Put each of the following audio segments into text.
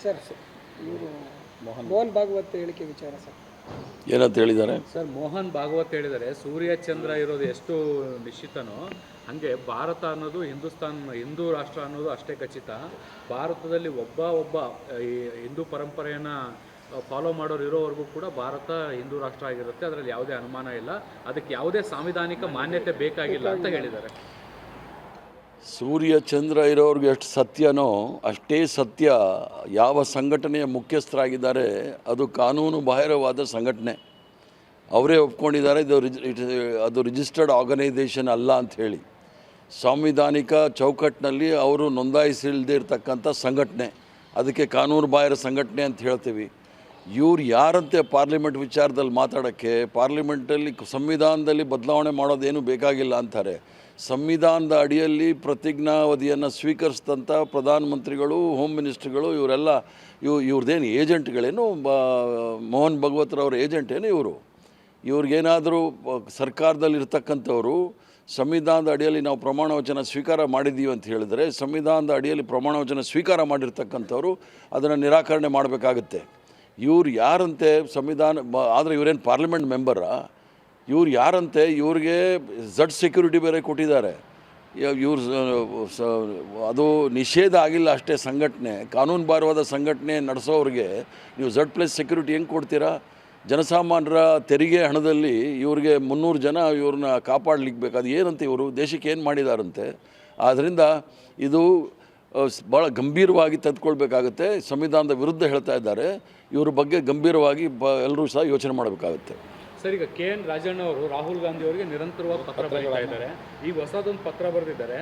Sir ಇವರು ಮೋಹನ್ ಭಾಗವತ್ ಹೇಳಿಕೆ ವಿಚಾರ ಸರ್ ಏನಂತ ಹೇಳಿದ್ದಾರೆ ಸರ್? ಮೋಹನ್ ಭಾಗವತ್ ಹೇಳಿದ್ದಾರೆ, ಸೂರ್ಯ ಚಂದ್ರ ಇರೋದು ಎಷ್ಟು ನಿಶ್ಚಿತನೋ ಹಾಗೆ ಭಾರತ ಅನ್ನೋದು ಹಿಂದೂ ರಾಷ್ಟ್ರ ಅನ್ನೋದು ಅಷ್ಟೇ ಖಚಿತ. ಭಾರತದಲ್ಲಿ ಒಬ್ಬ ಈ ಹಿಂದೂ ಪರಂಪರೆಯನ್ನು ಫಾಲೋ ಮಾಡೋರು ಇರೋವರೆಗೂ ಕೂಡ ಭಾರತ ಹಿಂದೂ ರಾಷ್ಟ್ರ ಆಗಿರುತ್ತೆ, ಅದರಲ್ಲಿ ಯಾವುದೇ ಅನುಮಾನ ಇಲ್ಲ. ಅದಕ್ಕೆ ಯಾವುದೇ ಸಾಂವಿಧಾನಿಕ ಮಾನ್ಯತೆ ಬೇಕಾಗಿಲ್ಲ ಅಂತ ಹೇಳಿದ್ದಾರೆ. ಸೂರ್ಯ ಚಂದ್ರ ಇರೋರಿಗೆ ಎಷ್ಟು ಸತ್ಯನೋ ಅಷ್ಟೇ ಸತ್ಯ ಯಾವ ಸಂಘಟನೆಯ ಮುಖ್ಯಸ್ಥರಾಗಿದ್ದಾರೆ ಅದು ಕಾನೂನು ಬಾಹಿರವಾದ ಸಂಘಟನೆ. ಅವರೇ ಒಪ್ಕೊಂಡಿದ್ದಾರೆ ಅದು ರಿಜಿಸ್ಟರ್ಡ್ ಆರ್ಗನೈಸೇಷನ್ ಅಲ್ಲ ಅಂತ ಹೇಳಿ. ಸಾಂವಿಧಾನಿಕ ಚೌಕಟ್ಟಿನಲ್ಲಿ ಅವರು ನೋಂದಾಯಿಸಿಲ್ಲದೆ ಇರತಕ್ಕಂಥ ಸಂಘಟನೆ, ಅದಕ್ಕೆ ಕಾನೂನು ಬಾಹಿರ ಸಂಘಟನೆ ಅಂತ ಹೇಳ್ತೀವಿ. ಇವ್ರು ಯಾರಂತೆ ಪಾರ್ಲಿಮೆಂಟ್ ವಿಚಾರದಲ್ಲಿ ಮಾತಾಡೋಕ್ಕೆ? ಪಾರ್ಲಿಮೆಂಟಲ್ಲಿ ಸಂವಿಧಾನದಲ್ಲಿ ಬದಲಾವಣೆ ಮಾಡೋದೇನು ಬೇಕಾಗಿಲ್ಲ ಅಂತಾರೆ. ಸಂವಿಧಾನದ ಅಡಿಯಲ್ಲಿ ಪ್ರತಿಜ್ಞಾವಧಿಯನ್ನು ಸ್ವೀಕರಿಸಿದಂಥ ಪ್ರಧಾನಮಂತ್ರಿಗಳು, ಹೋಮ್ ಮಿನಿಸ್ಟ್ರಿಗಳು ಇವರೆಲ್ಲ ಇವ್ರದ್ದೇನು ಏಜೆಂಟ್ಗಳೇನು? ಮೋಹನ್ ಭಗವತ್ರವ್ರ ಏಜೆಂಟೇನು ಇವರು? ಇವ್ರಿಗೇನಾದರೂ ಸರ್ಕಾರದಲ್ಲಿರ್ತಕ್ಕಂಥವ್ರು ಸಂವಿಧಾನದ ಅಡಿಯಲ್ಲಿ ನಾವು ಪ್ರಮಾಣ ವಚನ ಸ್ವೀಕಾರ ಮಾಡಿದ್ದೀವಿ ಅಂತ ಹೇಳಿದರೆ, ಸಂವಿಧಾನದ ಅಡಿಯಲ್ಲಿ ಪ್ರಮಾಣ ವಚನ ಸ್ವೀಕಾರ ಮಾಡಿರ್ತಕ್ಕಂಥವ್ರು ಅದನ್ನು ನಿರಾಕರಣೆ ಮಾಡಬೇಕಾಗತ್ತೆ. ಇವ್ರು ಯಾರಂತೆ ಸಂವಿಧಾನ? ಆದರೆ ಇವರೇನು ಪಾರ್ಲಿಮೆಂಟ್ ಮೆಂಬರಾ? ಇವ್ರು ಯಾರಂತೆ? ಇವ್ರಿಗೆ ಝಡ್ ಸೆಕ್ಯೂರಿಟಿ ಬೇರೆ ಕೊಟ್ಟಿದ್ದಾರೆ. ಇವ್ರು ಅದು ನಿಷೇಧ ಆಗಿಲ್ಲ ಅಷ್ಟೇ ಸಂಘಟನೆ, ಕಾನೂನು ಬಾರವಾದ ಸಂಘಟನೆ ನಡೆಸೋರಿಗೆ ನೀವು ಝಡ್+ ಸೆಕ್ಯೂರಿಟಿ ಹೆಂಗೆ ಕೊಡ್ತೀರಾ? ಜನಸಾಮಾನ್ಯರ ತೆರಿಗೆ ಹಣದಲ್ಲಿ ಇವ್ರಿಗೆ 300 ಜನ ಇವ್ರನ್ನ ಕಾಪಾಡಲಿಕ್ಕೆ ಬೇಕು. ಅದು ಏನಂತೆ ಇವರು ದೇಶಕ್ಕೆ ಏನು ಮಾಡಿದಾರಂತೆ? ಆದ್ದರಿಂದ ಇದು ಭಾಳ ಗಂಭೀರವಾಗಿ ತೆಗೆದುಕೊಳ್ಬೇಕಾಗುತ್ತೆ. ಸಂವಿಧಾನದ ವಿರುದ್ಧ ಹೇಳ್ತಾ ಇದ್ದಾರೆ. ಇವ್ರ ಬಗ್ಗೆ ಗಂಭೀರವಾಗಿ ಎಲ್ಲರೂ ಸಹ ಯೋಚನೆ ಮಾಡಬೇಕಾಗುತ್ತೆ. ಸರ್, ಈಗ KN ರಾಜಣ್ಣ ಅವರು ರಾಹುಲ್ ಗಾಂಧಿ ಅವರಿಗೆ ನಿರಂತರವಾಗಿ ಪತ್ರ ಬರೀತಾ ಇದ್ದಾರೆ. ಈಗ ಹೊಸದೊಂದು ಪತ್ರ ಬರೆದಿದ್ದಾರೆ.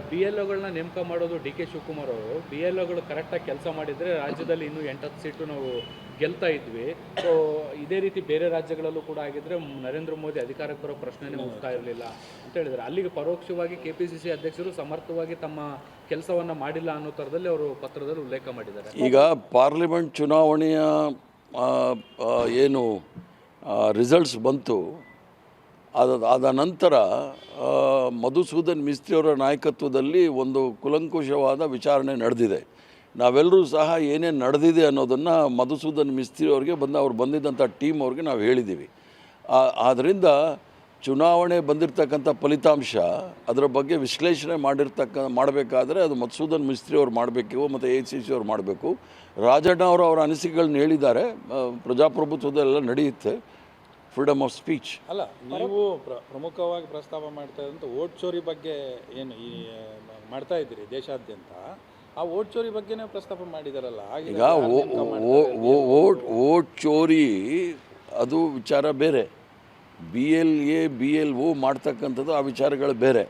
BLOಗಳನ್ನ ನೇಮಕ ಮಾಡೋದು DK ಶಿವಕುಮಾರ್ ಅವರು. BLOಗಳು ಕರೆಕ್ಟಾಗಿ ಕೆಲಸ ಮಾಡಿದರೆ ರಾಜ್ಯದಲ್ಲಿ ಇನ್ನೂ 8-10 ಸೀಟು ನಾವು ಗೆಲ್ತಾ ಇದ್ವಿ. ಸೊ ಇದೇ ರೀತಿ ಬೇರೆ ರಾಜ್ಯಗಳಲ್ಲೂ ಕೂಡ ಆಗಿದ್ದರೆ ನರೇಂದ್ರ ಮೋದಿ ಅಧಿಕಾರಕ್ಕೆ ಬರೋ ಪ್ರಶ್ನೆನೇ ಮುಗ್ತಾ ಇರಲಿಲ್ಲ ಅಂತ ಹೇಳಿದ್ದಾರೆ. ಅಲ್ಲಿಗೆ ಪರೋಕ್ಷವಾಗಿ KPCC ಅಧ್ಯಕ್ಷರು ಸಮರ್ಥವಾಗಿ ತಮ್ಮ ಕೆಲಸವನ್ನು ಮಾಡಿಲ್ಲ ಅನ್ನೋ ಥರದಲ್ಲಿ ಅವರು ಪತ್ರದಲ್ಲಿ ಉಲ್ಲೇಖ ಮಾಡಿದ್ದಾರೆ. ಈಗ ಪಾರ್ಲಿಮೆಂಟ್ ಚುನಾವಣೆಯ ಏನು ರಿಸಲ್ಟ್ಸ್ ಬಂತು, ಆದ ನಂತರ ಮಧುಸೂದನ್ ಮಿಸ್ತ್ರಿ ಅವರ ನಾಯಕತ್ವದಲ್ಲಿ ಒಂದು ಕೂಲಂಕುಷವಾದ ವಿಚಾರಣೆ ನಡೆದಿದೆ. ನಾವೆಲ್ಲರೂ ಸಹ ಏನೇನು ನಡೆದಿದೆ ಅನ್ನೋದನ್ನು ಮಧುಸೂದನ್ ಮಿಸ್ತ್ರಿ ಅವ್ರಿಗೆ ಅವ್ರು ಬಂದಿದ್ದಂಥ ಟೀಮ್ ಅವ್ರಿಗೆ ನಾವು ಹೇಳಿದ್ದೀವಿ. ಆದ್ದರಿಂದ ಚುನಾವಣೆ ಬಂದಿರತಕ್ಕಂಥ ಫಲಿತಾಂಶ ಅದರ ಬಗ್ಗೆ ವಿಶ್ಲೇಷಣೆ ಮಾಡಬೇಕಾದ್ರೆ ಅದು ಮಧುಸೂದನ್ ಮಿಸ್ತ್ರಿ ಅವ್ರು ಮಾಡಬೇಕು ಮತ್ತು AICC ಅವ್ರು ಮಾಡಬೇಕು. ರಾಜಣ್ಣ ಅವರು ಅವರ ಅನಿಸಿಕೆಗಳನ್ನ ಹೇಳಿದ್ದಾರೆ. ಪ್ರಜಾಪ್ರಭುತ್ವದೆಲ್ಲ ನಡೆಯುತ್ತೆ, ಫ್ರೀಡಮ್ ಆಫ್ ಸ್ಪೀಚ್. ಅಲ್ಲ, ನೀವು ಪ್ರಮುಖವಾಗಿ ಪ್ರಸ್ತಾಪ ಮಾಡ್ತಾ ಇದ್ದಂಥ ವೋಟ್ ಚೋರಿ ಬಗ್ಗೆ ಏನು ಮಾಡ್ತಾ ಇದ್ದೀರಿ ದೇಶಾದ್ಯಂತ, ಆ ವೋಟ್ ಚೋರಿ ಬಗ್ಗೆನೇ ಪ್ರಸ್ತಾಪ ಮಾಡಿದಾರಲ್ಲ. ಈಗ ವೋಟ್ ಚೋರಿ ಅದು ವಿಚಾರ ಬೇರೆ, BLA BLO ಮಾಡ್ತಕ್ಕಂಥದ್ದು ಆ ವಿಚಾರಗಳು ಬೇರೆ.